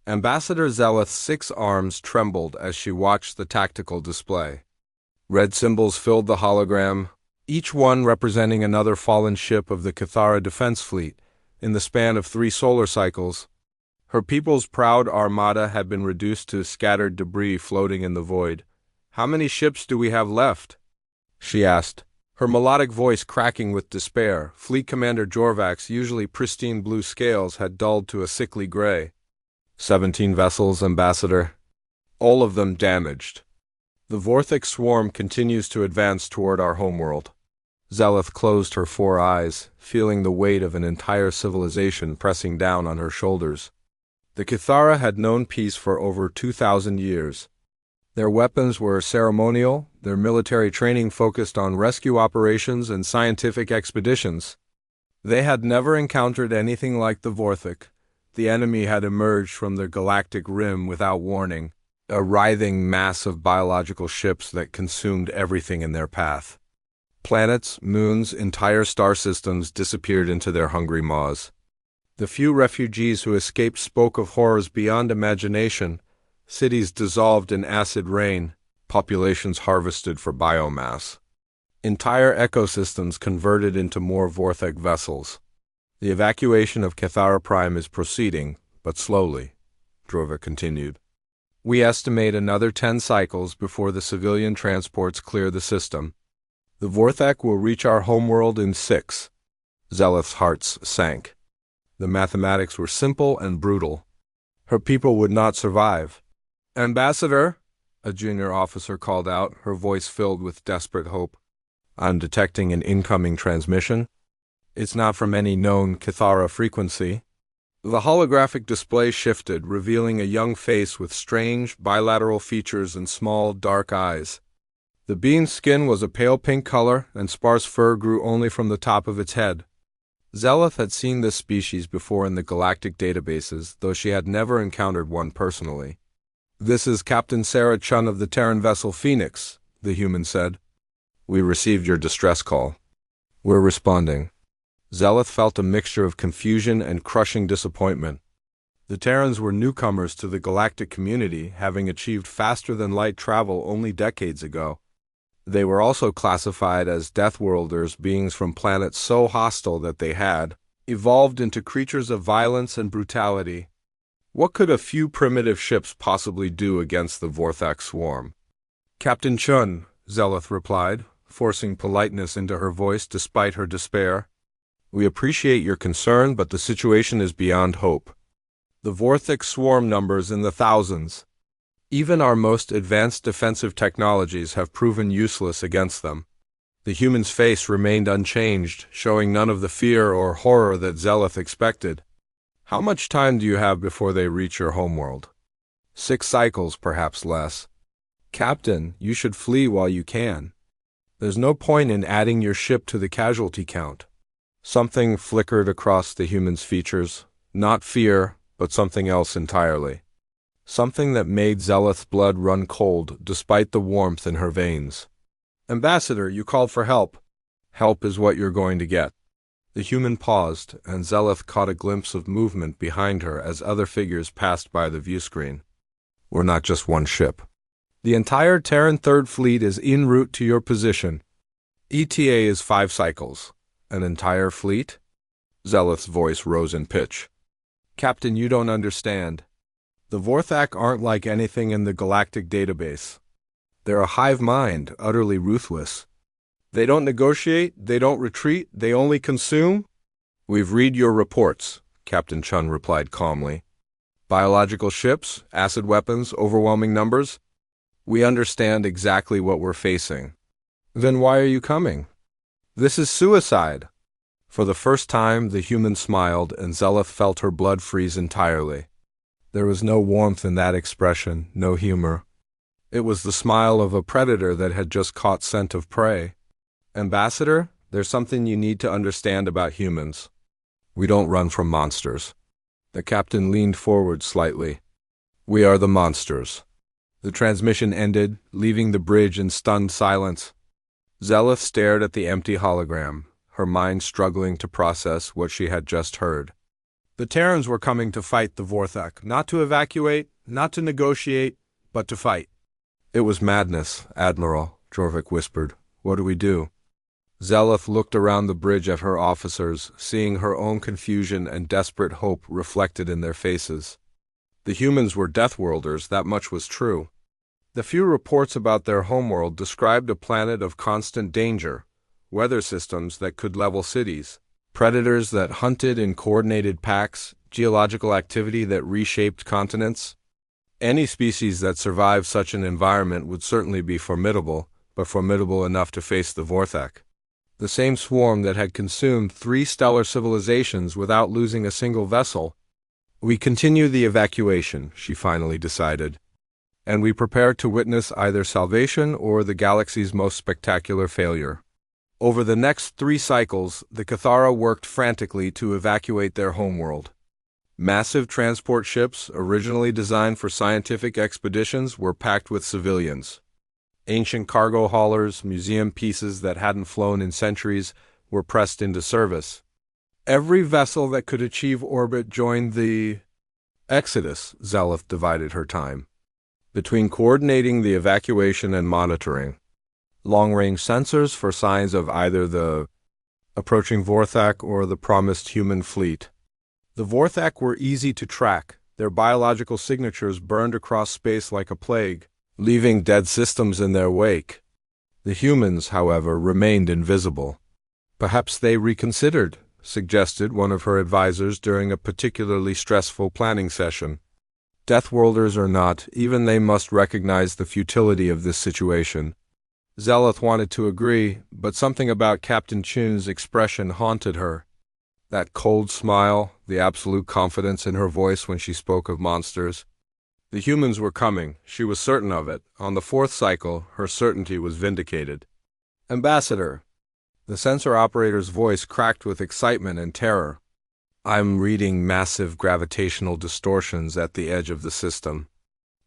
Ambassador Zeleth's 6 arms trembled as she watched the tactical display. Red symbols filled the hologram, each one representing another fallen ship of the Cathara Defense Fleet, in the span of 3 solar cycles. Her people's proud armada had been reduced to scattered debris floating in the void. "How many ships do we have left?" she asked, her melodic voice cracking with despair. Fleet Commander Jorvak's usually pristine blue scales had dulled to a sickly gray. 17 vessels, Ambassador. All of them damaged. The Vorthic swarm continues to advance toward our homeworld. Zeleth closed her 4 eyes, feeling the weight of an entire civilization pressing down on her shoulders. The Cathara had known peace for over 2,000 years. Their weapons were ceremonial, their military training focused on rescue operations and scientific expeditions. They had never encountered anything like the Vorthic. The enemy had emerged from the galactic rim without warning, a writhing mass of biological ships that consumed everything in their path. Planets, moons, entire star systems disappeared into their hungry maws. The few refugees who escaped spoke of horrors beyond imagination. Cities dissolved in acid rain, populations harvested for biomass. Entire ecosystems converted into more Vorthic vessels. The evacuation of Cathara Prime is proceeding, but slowly, Drova continued. We estimate another 10 cycles before the civilian transports clear the system. The Vorthak will reach our homeworld in 6. Zeleth's hearts sank. The mathematics were simple and brutal. Her people would not survive. "Ambassador," a junior officer called out, her voice filled with desperate hope. "I'm detecting an incoming transmission. It's not from any known Cathara frequency." The holographic display shifted, revealing a young face with strange, bilateral features and small, dark eyes. The being's skin was a pale pink color, and sparse fur grew only from the top of its head. Zeleth had seen this species before in the galactic databases, though she had never encountered one personally. "This is Captain Sarah Chun of the Terran vessel Phoenix," the human said. "We received your distress call. We're responding." Zeleth felt a mixture of confusion and crushing disappointment. The Terrans were newcomers to the galactic community, having achieved faster-than-light travel only decades ago. They were also classified as Deathworlders, beings from planets so hostile that they had evolved into creatures of violence and brutality. What could a few primitive ships possibly do against the Vorthak swarm? "Captain Chun," Zeleth replied, forcing politeness into her voice despite her despair. "We appreciate your concern, but the situation is beyond hope. The Vorthik swarm numbers in the thousands. Even our most advanced defensive technologies have proven useless against them." The human's face remained unchanged, showing none of the fear or horror that Zeleth expected. "How much time do you have before they reach your homeworld?" 6 cycles, perhaps less. "Captain, you should flee while you can. There's no point in adding your ship to the casualty count." Something flickered across the human's features, not fear, but something else entirely. Something that made Zeleth's blood run cold despite the warmth in her veins. "Ambassador, you called for help." "Help is what you're going to get." The human paused, and Zeleth caught a glimpse of movement behind her as other figures passed by the viewscreen. "We're not just one ship. The entire Terran Third Fleet is en route to your position. ETA is 5 cycles. An entire fleet?" Zeleth's voice rose in pitch. "Captain, you don't understand. The Vorthak aren't like anything in the galactic database. They're a hive mind, utterly ruthless. They don't negotiate, they don't retreat, they only consume." "We've read your reports," Captain Chun replied calmly. "Biological ships, acid weapons, overwhelming numbers. We understand exactly what we're facing." "Then why are you coming?" "This is suicide." For the first time, the human smiled, and Zeleth felt her blood freeze entirely. There was no warmth in that expression, no humor. It was the smile of a predator that had just caught scent of prey. "Ambassador, there's something you need to understand about humans. We don't run from monsters." The captain leaned forward slightly. "We are the monsters." The transmission ended, leaving the bridge in stunned silence. Zeleth stared at the empty hologram, her mind struggling to process what she had just heard. The Terrans were coming to fight the Vorthak, not to evacuate, not to negotiate, but to fight. It was madness, Admiral, Jorvik whispered. What do we do? Zeleth looked around the bridge at her officers, seeing her own confusion and desperate hope reflected in their faces. The humans were Deathworlders, that much was true. The few reports about their homeworld described a planet of constant danger, weather systems that could level cities, predators that hunted in coordinated packs, geological activity that reshaped continents. Any species that survived such an environment would certainly be formidable, but formidable enough to face the Vorthak. The same swarm that had consumed 3 stellar civilizations without losing a single vessel. We continue the evacuation, she finally decided, and we prepare to witness either salvation or the galaxy's most spectacular failure. Over the next 3 cycles, the Cathara worked frantically to evacuate their homeworld. Massive transport ships, originally designed for scientific expeditions, were packed with civilians. Ancient cargo haulers, museum pieces that hadn't flown in centuries, were pressed into service. Every vessel that could achieve orbit joined the Exodus. Zeleth divided her time between coordinating the evacuation and monitoring. Long-range sensors for signs of either the approaching Vorthak or the promised human fleet. The Vorthak were easy to track. Their biological signatures burned across space like a plague, leaving dead systems in their wake. The humans, however, remained invisible. Perhaps they reconsidered, suggested one of her advisors during a particularly stressful planning session. Deathworlders or not, even they must recognize the futility of this situation. Zeleth wanted to agree, but something about Captain Chin's expression haunted her. That cold smile, the absolute confidence in her voice when she spoke of monsters. The humans were coming, she was certain of it. On the 4th cycle, her certainty was vindicated. Ambassador. The sensor operator's voice cracked with excitement and terror. I'm reading massive gravitational distortions at the edge of the system.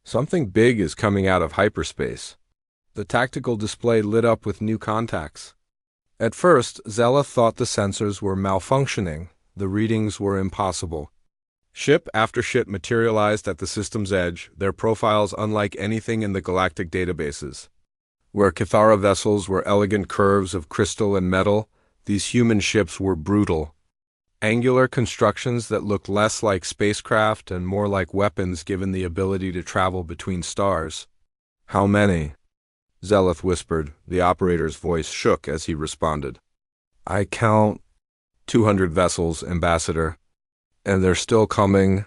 Something big is coming out of hyperspace. The tactical display lit up with new contacts. At first, Zeleth thought the sensors were malfunctioning. The readings were impossible. Ship after ship materialized at the system's edge, their profiles unlike anything in the galactic databases. Where Cathara vessels were elegant curves of crystal and metal, these human ships were brutal. Angular constructions that looked less like spacecraft and more like weapons given the ability to travel between stars. How many? Zeleth whispered. The operator's voice shook as he responded. I count 200 vessels, Ambassador. And they're still coming.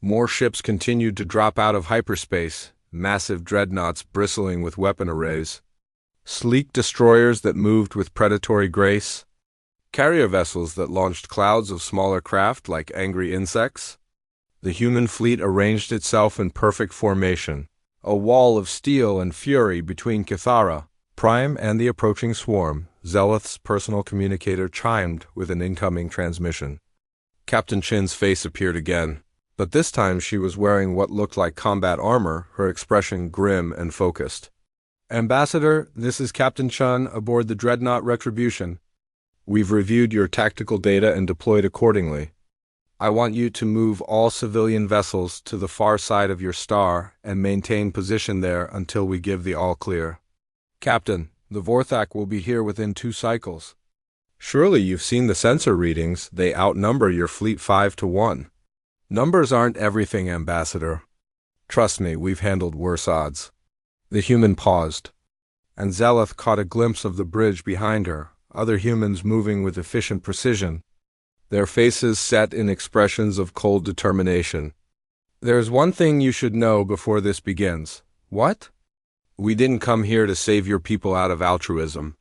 More ships continued to drop out of hyperspace, massive dreadnoughts bristling with weapon arrays. Sleek destroyers that moved with predatory grace. Carrier vessels that launched clouds of smaller craft like angry insects. The human fleet arranged itself in perfect formation. A wall of steel and fury between Cathara, Prime, and the approaching swarm. Zeleth's personal communicator chimed with an incoming transmission. Captain Chin's face appeared again, but this time she was wearing what looked like combat armor, her expression grim and focused. Ambassador, this is Captain Chun aboard the Dreadnought Retribution. We've reviewed your tactical data and deployed accordingly. I want you to move all civilian vessels to the far side of your star and maintain position there until we give the all-clear. Captain, the Vorthak will be here within 2 cycles. Surely you've seen the sensor readings. They outnumber your fleet 5-1. Numbers aren't everything, Ambassador. Trust me, we've handled worse odds. The human paused, and Zeleth caught a glimpse of the bridge behind her, other humans moving with efficient precision, their faces set in expressions of cold determination. There's one thing you should know before this begins. What? We didn't come here to save your people out of altruism.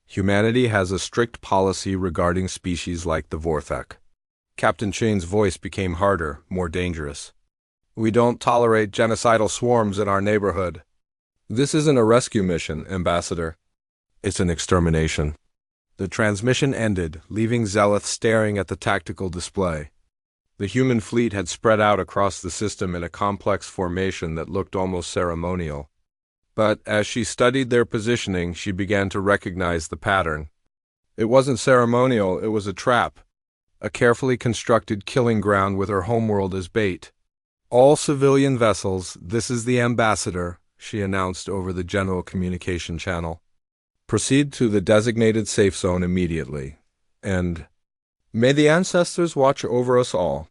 Humanity has a strict policy regarding species like the Vorthak. Captain Chain's voice became harder, more dangerous. We don't tolerate genocidal swarms in our neighborhood. This isn't a rescue mission, Ambassador. It's an extermination. The transmission ended, leaving Zeleth staring at the tactical display. The human fleet had spread out across the system in a complex formation that looked almost ceremonial. But as she studied their positioning, she began to recognize the pattern. It wasn't ceremonial, it was a trap. a carefully constructed killing ground with her homeworld as bait. "All civilian vessels, this is the ambassador," she announced over the general communication channel. "Proceed to the designated safe zone immediately, and may the ancestors watch over us all."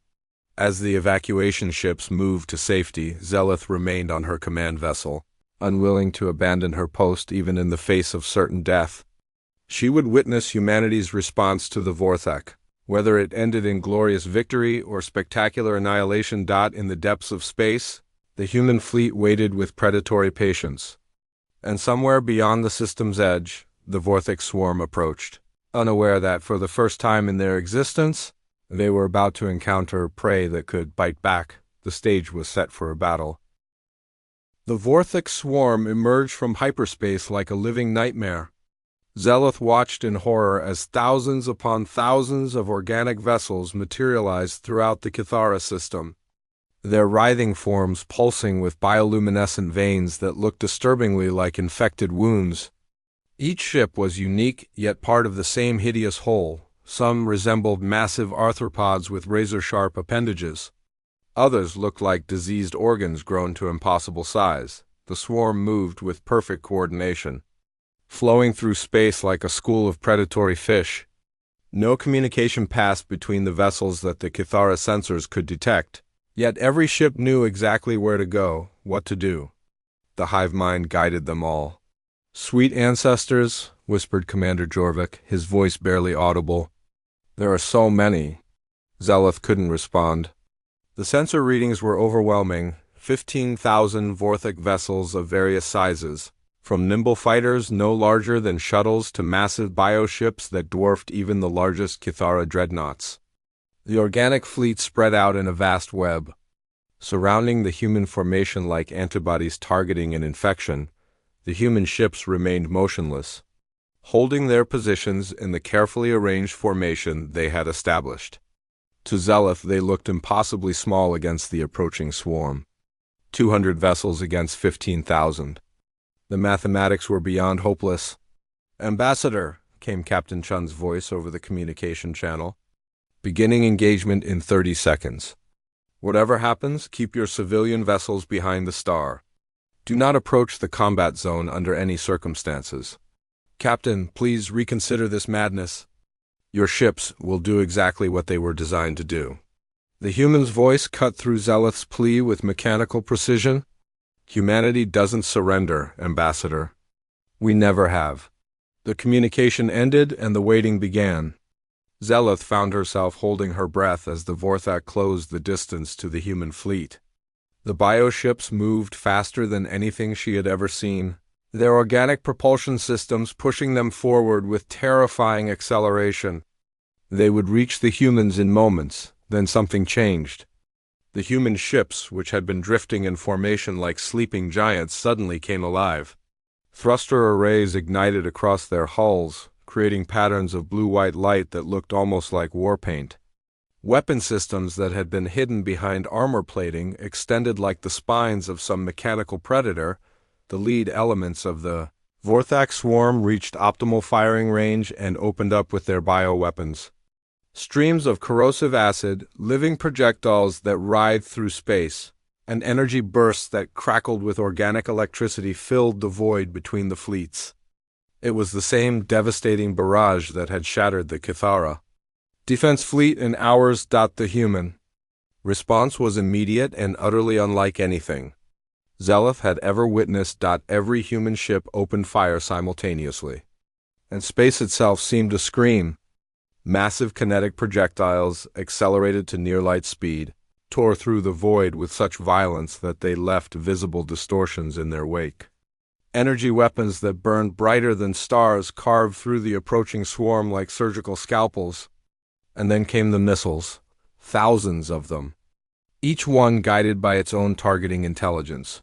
As the evacuation ships moved to safety, Zelith remained on her command vessel, unwilling to abandon her post even in the face of certain death. She would witness humanity's response to the Vorthak, whether it ended in glorious victory or spectacular annihilation. In the depths of space, the human fleet waited with predatory patience. And somewhere beyond the system's edge, the Vorthak swarm approached, unaware that for the first time in their existence, they were about to encounter prey that could bite back. The stage was set for a battle. The Vorthak swarm emerged from hyperspace like a living nightmare. Zelith watched in horror as thousands upon thousands of organic vessels materialized throughout the Cathara system, their writhing forms pulsing with bioluminescent veins that looked disturbingly like infected wounds. Each ship was unique, yet part of the same hideous whole. Some resembled massive arthropods with razor-sharp appendages. Others looked like diseased organs grown to impossible size. The swarm moved with perfect coordination, flowing through space like a school of predatory fish. No communication passed between the vessels that the Cathara sensors could detect, yet every ship knew exactly where to go, what to do. The hive mind guided them all. "Sweet ancestors," whispered Commander Jorvik, his voice barely audible. "There are so many." Zelith couldn't respond. The sensor readings were overwhelming. 15,000 Vorthak vessels of various sizes, from nimble fighters no larger than shuttles to massive bioships that dwarfed even the largest Cathara dreadnoughts. The organic fleet spread out in a vast web, surrounding the human formation like antibodies targeting an infection. The human ships remained motionless, holding their positions in the carefully arranged formation they had established. To Zelith, they looked impossibly small against the approaching swarm. 200 vessels against 15,000. The mathematics were beyond hopeless. "Ambassador," came Captain Chun's voice over the communication channel. "Beginning engagement in 30 seconds. Whatever happens, keep your civilian vessels behind the star. Do not approach the combat zone under any circumstances. Captain, please reconsider this madness. Your ships will do exactly what they were designed to do." The human's voice cut through Zelith's plea with mechanical precision. "Humanity doesn't surrender, Ambassador. We never have." The communication ended and the waiting began. Zelith found herself holding her breath as the Vorthak closed the distance to the human fleet. The bioships moved faster than anything she had ever seen, their organic propulsion systems pushing them forward with terrifying acceleration. They would reach the humans in moments, then something changed. The human ships, which had been drifting in formation like sleeping giants, suddenly came alive. Thruster arrays ignited across their hulls, creating patterns of blue-white light that looked almost like war paint. Weapon systems that had been hidden behind armor plating extended like the spines of some mechanical predator. The lead elements of the Vorthak swarm reached optimal firing range and opened up with their bioweapons. Streams of corrosive acid, living projectiles that writhed through space, and energy bursts that crackled with organic electricity filled the void between the fleets. It was the same devastating barrage that had shattered the Cathara. "Defense fleet in hours. The human." Response was immediate and utterly unlike anything Zelith had ever witnessed. Every human ship opened fire simultaneously, and space itself seemed to scream. Massive kinetic projectiles, accelerated to near-light speed, tore through the void with such violence that they left visible distortions in their wake. Energy weapons that burned brighter than stars carved through the approaching swarm like surgical scalpels. And then came the missiles, thousands of them, each one guided by its own targeting intelligence.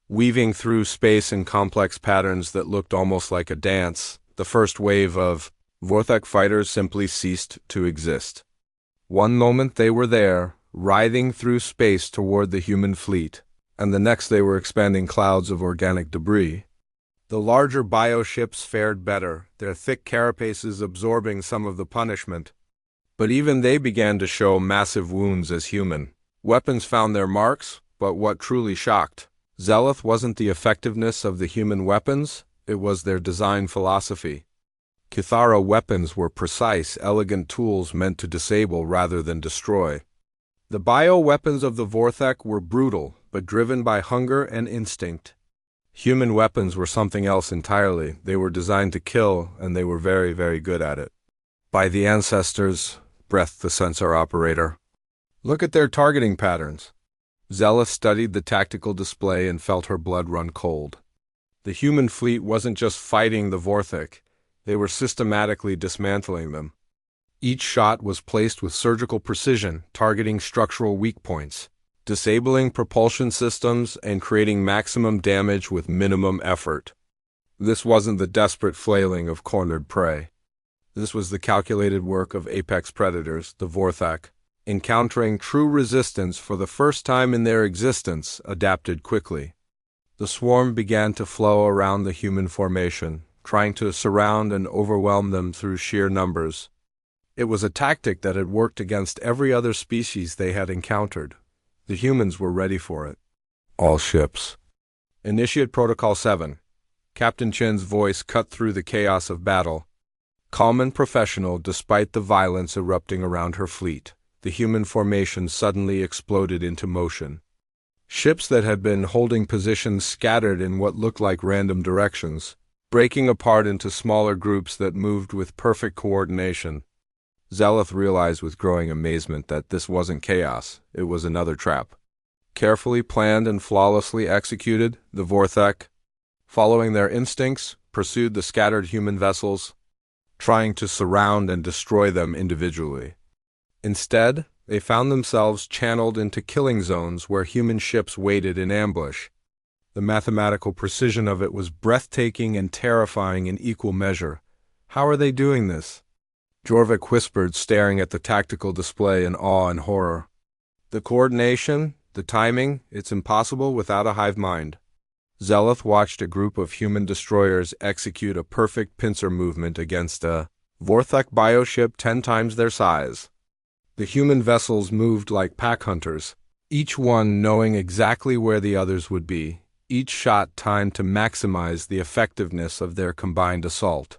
Weaving through space in complex patterns that looked almost like a dance, the first wave of Vorthak fighters simply ceased to exist. One moment they were there, writhing through space toward the human fleet, and the next they were expanding clouds of organic debris. The larger bioships fared better, their thick carapaces absorbing some of the punishment. But even they began to show massive wounds as human weapons found their marks. But what truly shocked Zeleth wasn't the effectiveness of the human weapons, it was their design philosophy. Kithara weapons were precise, elegant tools meant to disable rather than destroy. The bioweapons of the Vorthek were brutal, but driven by hunger and instinct. Human weapons were something else entirely. They were designed to kill, and they were very, very good at it. By the ancestors, breathed the sensor operator. Look at their targeting patterns. Zeleth studied the tactical display and felt her blood run cold. The human fleet wasn't just fighting the Vorthek, they were systematically dismantling them. Each shot was placed with surgical precision, targeting structural weak points, disabling propulsion systems, and creating maximum damage with minimum effort. This wasn't the desperate flailing of cornered prey. This was the calculated work of apex predators, the Vorthek, encountering true resistance for the first time in their existence, adapted quickly. The swarm began to flow around the human formation, trying to surround and overwhelm them through sheer numbers. It was a tactic that had worked against every other species they had encountered. The humans were ready for it. All ships. Initiate Protocol 7. Captain Chen's voice cut through the chaos of battle. Calm and professional despite the violence erupting around her fleet, the human formation suddenly exploded into motion. Ships that had been holding positions scattered in what looked like random directions, breaking apart into smaller groups that moved with perfect coordination. Zeleth realized with growing amazement that this wasn't chaos, it was another trap. Carefully planned and flawlessly executed, the Vorthek, following their instincts, pursued the scattered human vessels, trying to surround and destroy them individually. Instead, they found themselves channeled into killing zones where human ships waited in ambush. The mathematical precision of it was breathtaking and terrifying in equal measure. How are they doing this? Jorvik whispered, staring at the tactical display in awe and horror. The coordination, the timing, it's impossible without a hive mind. Zeleth watched a group of human destroyers execute a perfect pincer movement against a Vorthek bioship 10 times their size. The human vessels moved like pack hunters, each one knowing exactly where the others would be, each shot timed to maximize the effectiveness of their combined assault.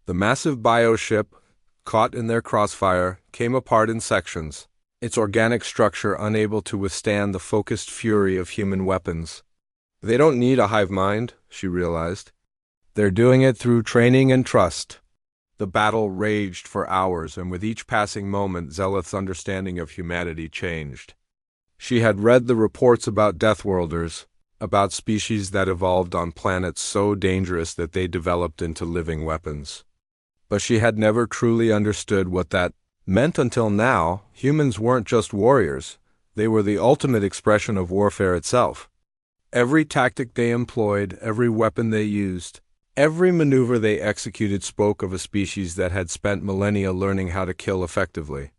The massive bioship, caught in their crossfire, came apart in sections, its organic structure unable to withstand the focused fury of human weapons. They don't need a hive mind, she realized. They're doing it through training and trust. The battle raged for hours, and with each passing moment, Zeleth's understanding of humanity changed. She had read the reports about Deathworlders, about species that evolved on planets so dangerous that they developed into living weapons. But she had never truly understood what that meant until now. Humans weren't just warriors. They were the ultimate expression of warfare itself. Every tactic they employed, every weapon they used, every maneuver they executed spoke of a species that had spent millennia learning how to kill effectively.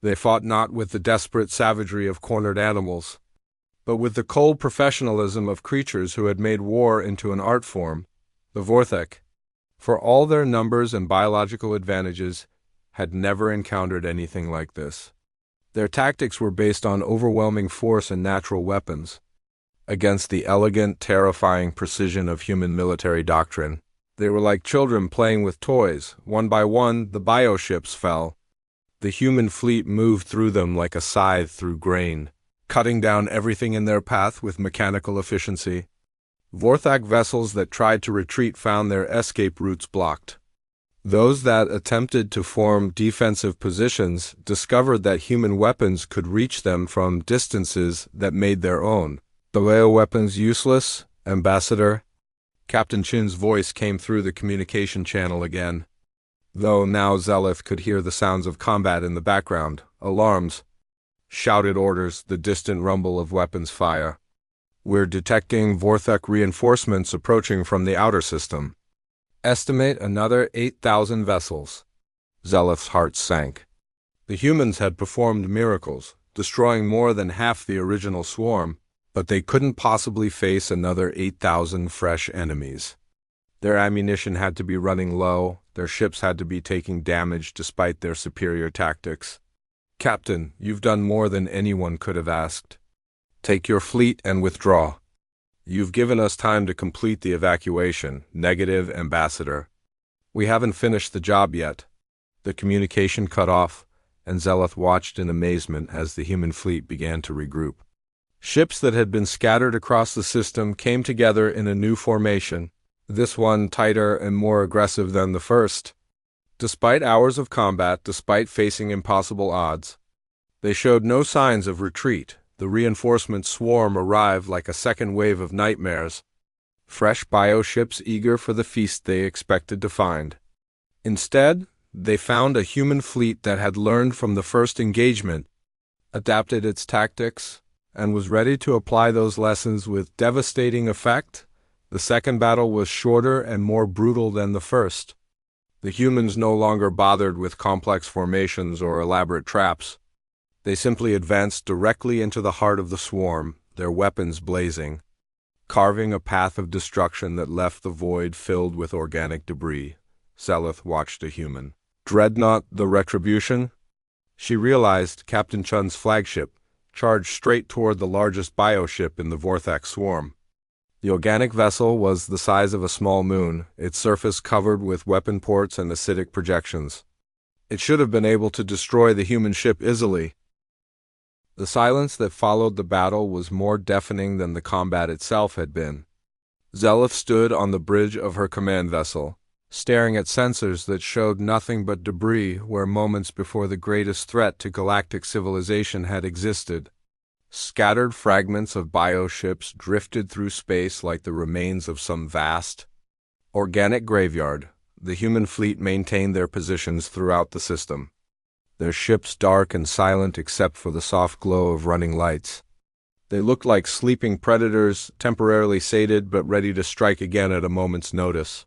They fought not with the desperate savagery of cornered animals, but with the cold professionalism of creatures who had made war into an art form. The Vorthek, for all their numbers and biological advantages, had never encountered anything like this. Their tactics were based on overwhelming force and natural weapons, against the elegant, terrifying precision of human military doctrine. They were like children playing with toys. One by one, the bioships fell. The human fleet moved through them like a scythe through grain, cutting down everything in their path with mechanical efficiency. Vorthak vessels that tried to retreat found their escape routes blocked. Those that attempted to form defensive positions discovered that human weapons could reach them from distances that made their own. The bioweapons useless, Ambassador? Captain Chin's voice came through the communication channel again. Though now Zeleth could hear the sounds of combat in the background, alarms, shouted orders, the distant rumble of weapons fire. We're detecting Vorthek reinforcements approaching from the outer system. Estimate another 8,000 vessels. Zeleth's heart sank. The humans had performed miracles, destroying more than half the original swarm, but they couldn't possibly face another 8,000 fresh enemies. Their ammunition had to be running low, their ships had to be taking damage despite their superior tactics. "Captain, you've done more than anyone could have asked. Take your fleet and withdraw. You've given us time to complete the evacuation. Negative, Ambassador. We haven't finished the job yet." The communication cut off, and Zeleth watched in amazement as the human fleet began to regroup. Ships that had been scattered across the system came together in a new formation, this one tighter and more aggressive than the first. Despite hours of combat, despite facing impossible odds, they showed no signs of retreat. The reinforcement swarm arrived like a second wave of nightmares, fresh bioships eager for the feast they expected to find. Instead, they found a human fleet that had learned from the first engagement, adapted its tactics, and was ready to apply those lessons with devastating effect. The second battle was shorter and more brutal than the first. The humans no longer bothered with complex formations or elaborate traps. They simply advanced directly into the heart of the swarm, their weapons blazing, carving a path of destruction that left the void filled with organic debris. Zeleth watched a human dreadnought, the Retribution. She realized Captain Chun's flagship charged straight toward the largest bioship in the Vortex swarm. The organic vessel was the size of a small moon, its surface covered with weapon ports and acidic projections. It should have been able to destroy the human ship easily. The silence that followed the battle was more deafening than the combat itself had been. Zeleth stood on the bridge of her command vessel, staring at sensors that showed nothing but debris where moments before the greatest threat to galactic civilization had existed. Scattered fragments of bioships drifted through space like the remains of some vast, organic graveyard. The human fleet maintained their positions throughout the system, their ships dark and silent except for the soft glow of running lights. They looked like sleeping predators, temporarily sated but ready to strike again at a moment's notice.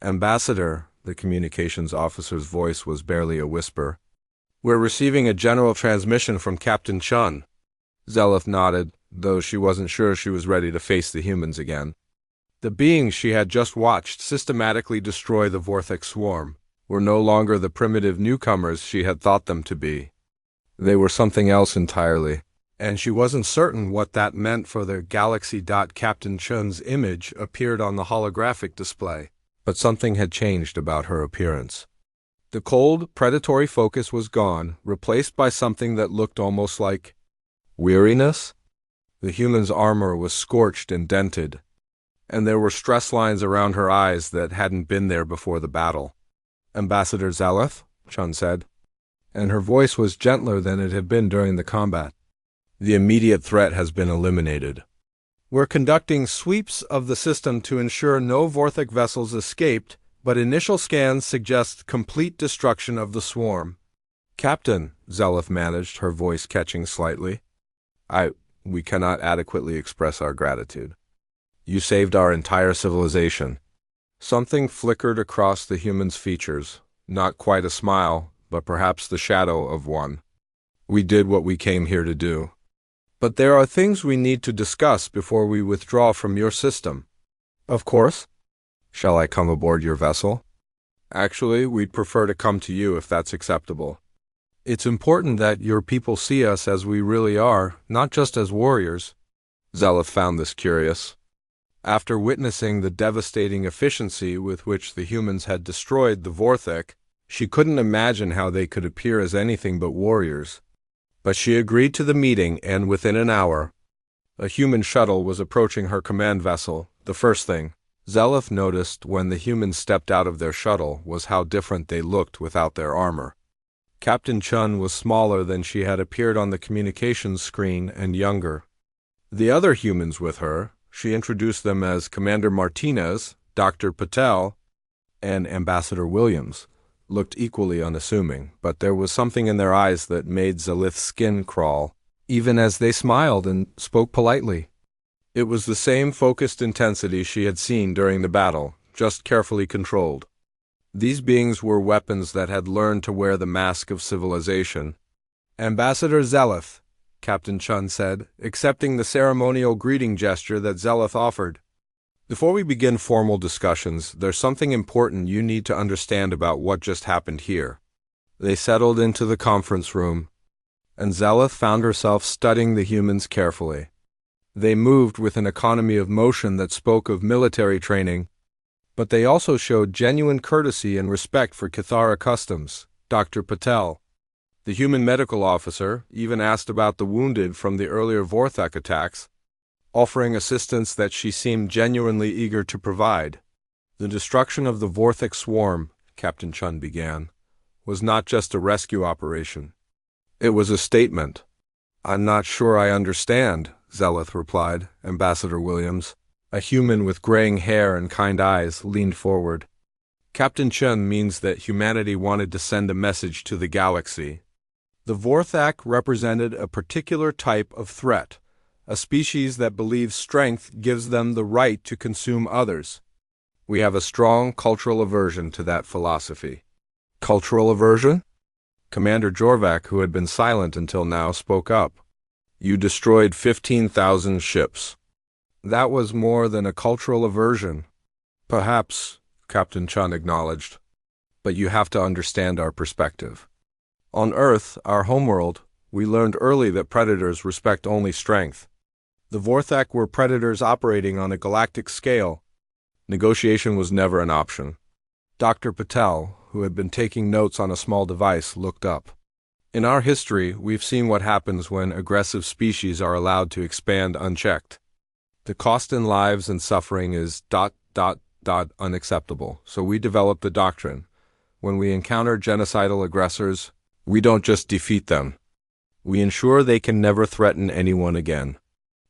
"Ambassador," the communications officer's voice was barely a whisper. "We're receiving a general transmission from Captain Chun." Zeleth nodded, though she wasn't sure she was ready to face the humans again. The beings she had just watched systematically destroy the Vortex swarm were no longer the primitive newcomers she had thought them to be. They were something else entirely, and she wasn't certain what that meant for the galaxy. Captain Chun's image appeared on the holographic display, but something had changed about her appearance. The cold, predatory focus was gone, replaced by something that looked almost like weariness. The human's armor was scorched and dented, and there were stress lines around her eyes that hadn't been there before the battle. "Ambassador Zeleth," Chun said, and her voice was gentler than it had been during the combat. "The immediate threat has been eliminated. We're conducting sweeps of the system to ensure no Vortex vessels escaped, but initial scans suggest complete destruction of the swarm." "Captain," Zeleth managed, her voice catching slightly, we cannot adequately express our gratitude. You saved our entire civilization." Something flickered across the human's features, not quite a smile, but perhaps the shadow of one. "We did what we came here to do. But there are things we need to discuss before we withdraw from your system." "Of course. Shall I come aboard your vessel?" "Actually, we'd prefer to come to you if that's acceptable. It's important that your people see us as we really are, not just as warriors." Zeleth found this curious. After witnessing the devastating efficiency with which the humans had destroyed the Vortex, she couldn't imagine how they could appear as anything but warriors. But she agreed to the meeting, and within an hour, a human shuttle was approaching her command vessel. The first thing Zeleth noticed when the humans stepped out of their shuttle was how different they looked without their armor. Captain Chun was smaller than she had appeared on the communications screen and younger. The other humans with her, she introduced them as Commander Martinez, Dr. Patel, and Ambassador Williams, looked equally unassuming, but there was something in their eyes that made Zeleth's skin crawl, even as they smiled and spoke politely. It was the same focused intensity she had seen during the battle, just carefully controlled. These beings were weapons that had learned to wear the mask of civilization. "Ambassador Zeleth," Captain Chun said, accepting the ceremonial greeting gesture that Zeleth offered. Before we begin formal discussions, there's something important you need to understand about what just happened here. They settled into the conference room, and Zeleth found herself studying the humans carefully. They moved with an economy of motion that spoke of military training, but they also showed genuine courtesy and respect for Kithara customs. Dr. Patel, the human medical officer, even asked about the wounded from the earlier Vorthak attacks, offering assistance that she seemed genuinely eager to provide. The destruction of the Vorthak swarm, Captain Chun began, was not just a rescue operation. It was a statement. "I'm not sure I understand," Zeleth replied. Ambassador Williams, a human with graying hair and kind eyes, leaned forward. "Captain Chun means that humanity wanted to send a message to the galaxy. The Vorthak represented a particular type of threat, a species that believes strength gives them the right to consume others. We have a strong cultural aversion to that philosophy." "Cultural aversion?" Commander Jorvac, who had been silent until now, spoke up. "You destroyed 15,000 ships. That was more than a cultural aversion." "Perhaps," Captain Chun acknowledged, "but you have to understand our perspective. On Earth, our homeworld, we learned early that predators respect only strength. The Vorthak were predators operating on a galactic scale. Negotiation was never an option." Dr. Patel, who had been taking notes on a small device, looked up. "In our history, we've seen what happens when aggressive species are allowed to expand unchecked. The cost in lives and suffering is ... unacceptable, so we developed the doctrine. When we encounter genocidal aggressors, we don't just defeat them. We ensure they can never threaten anyone again."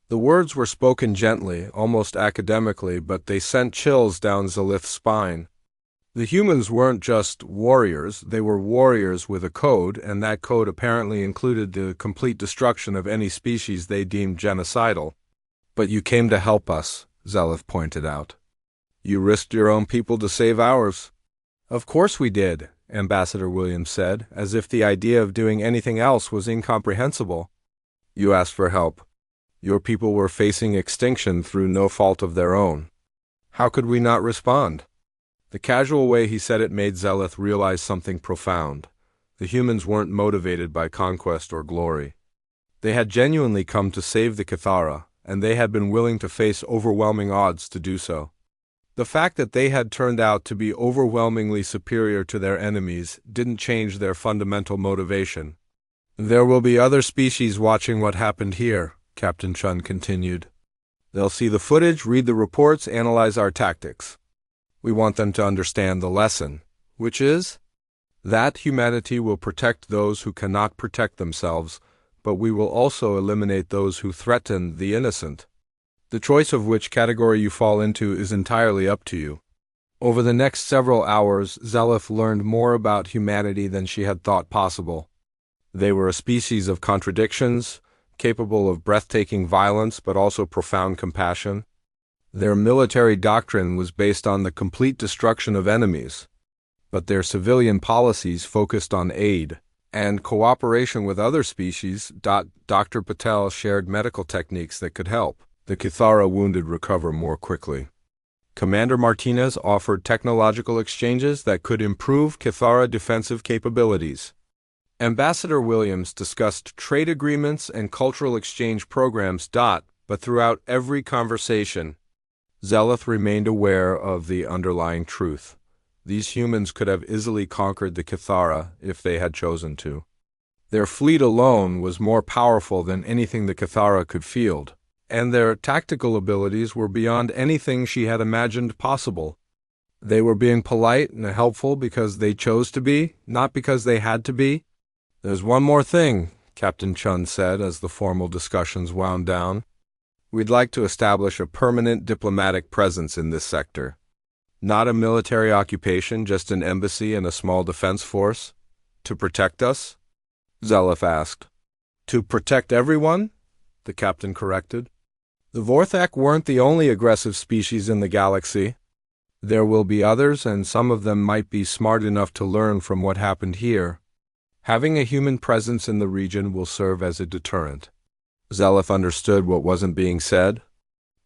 The words were spoken gently, almost academically, but they sent chills down Zelith's spine. The humans weren't just warriors, they were warriors with a code, and that code apparently included the complete destruction of any species they deemed genocidal. "But you came to help us," Zelith pointed out. "You risked your own people to save ours." "Of course we did," Ambassador Williams said, as if the idea of doing anything else was incomprehensible. "You asked for help. Your people were facing extinction through no fault of their own. How could we not respond?" The casual way he said it made Zeleth realize something profound. The humans weren't motivated by conquest or glory. They had genuinely come to save the Kithara, and they had been willing to face overwhelming odds to do so. The fact that they had turned out to be overwhelmingly superior to their enemies didn't change their fundamental motivation. "There will be other species watching what happened here," Captain Chun continued. "They'll see the footage, read the reports, analyze our tactics. We want them to understand the lesson, which is that humanity will protect those who cannot protect themselves, but we will also eliminate those who threaten the innocent. The choice of which category you fall into is entirely up to you." Over the next several hours, Zeleth learned more about humanity than she had thought possible. They were a species of contradictions, capable of breathtaking violence but also profound compassion. Their military doctrine was based on the complete destruction of enemies, but their civilian policies focused on aid and cooperation with other species. Dr. Patel shared medical techniques that could help the Kithara wounded recover more quickly. Commander Martinez offered technological exchanges that could improve Kithara defensive capabilities. Ambassador Williams discussed trade agreements and cultural exchange programs. But throughout every conversation, Zeleth remained aware of the underlying truth. These humans could have easily conquered the Kithara if they had chosen to. Their fleet alone was more powerful than anything the Kithara could field, and their tactical abilities were beyond anything she had imagined possible. They were being polite and helpful because they chose to be, not because they had to be. "There's one more thing," Captain Chun said as the formal discussions wound down. "We'd like to establish a permanent diplomatic presence in this sector. Not a military occupation, just an embassy and a small defense force. To protect us?" Zeleth asked. "To protect everyone?" the captain corrected. "The Vorthak weren't the only aggressive species in the galaxy. There will be others, and some of them might be smart enough to learn from what happened here. Having a human presence in the region will serve as a deterrent." Zeleth understood what wasn't being said.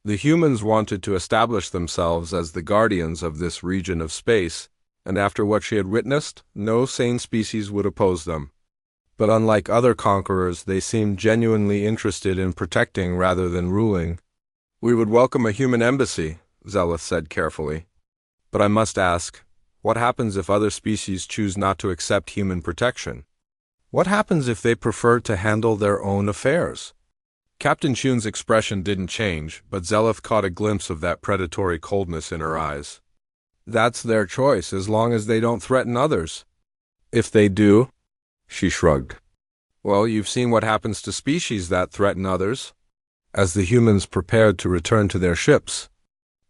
The humans wanted to establish themselves as the guardians of this region of space, and after what she had witnessed, no sane species would oppose them. But unlike other conquerors, they seemed genuinely interested in protecting rather than ruling. "We would welcome a human embassy," Zeleth said carefully. "But I must ask, what happens if other species choose not to accept human protection? What happens if they prefer to handle their own affairs?" Captain Chun's expression didn't change, but Zeleth caught a glimpse of that predatory coldness in her eyes. "That's their choice, as long as they don't threaten others." "If they do?" She shrugged. "Well, you've seen what happens to species that threaten others." As the humans prepared to return to their ships,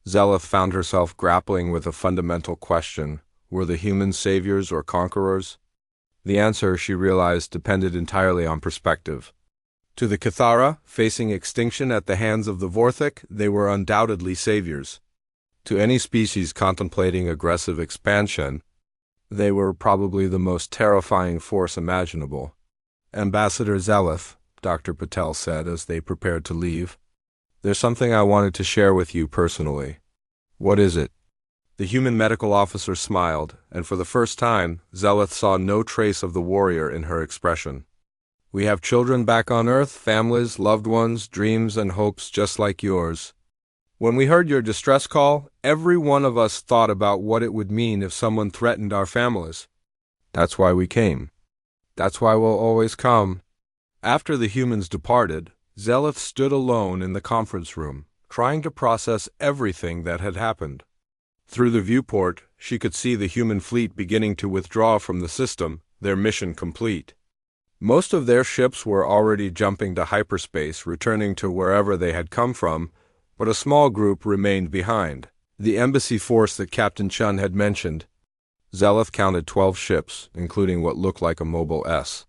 Zeleth found herself grappling with a fundamental question: were the humans saviors or conquerors? The answer, she realized, depended entirely on perspective. To the Cathara, facing extinction at the hands of the Vorthik, they were undoubtedly saviors. To any species contemplating aggressive expansion, they were probably the most terrifying force imaginable. "Ambassador Zeleth," Dr. Patel said as they prepared to leave, "there's something I wanted to share with you personally." "What is it?" The human medical officer smiled, and for the first time, Zeleth saw no trace of the warrior in her expression. "We have children back on Earth, families, loved ones, dreams and hopes just like yours. When we heard your distress call, every one of us thought about what it would mean if someone threatened our families. That's why we came. That's why we'll always come." After the humans departed, Zeleth stood alone in the conference room, trying to process everything that had happened. Through the viewport, she could see the human fleet beginning to withdraw from the system, their mission complete. Most of their ships were already jumping to hyperspace, returning to wherever they had come from, but a small group remained behind. The embassy force that Captain Chun had mentioned. Zeleth counted 12 ships, including what looked like a Mobile S.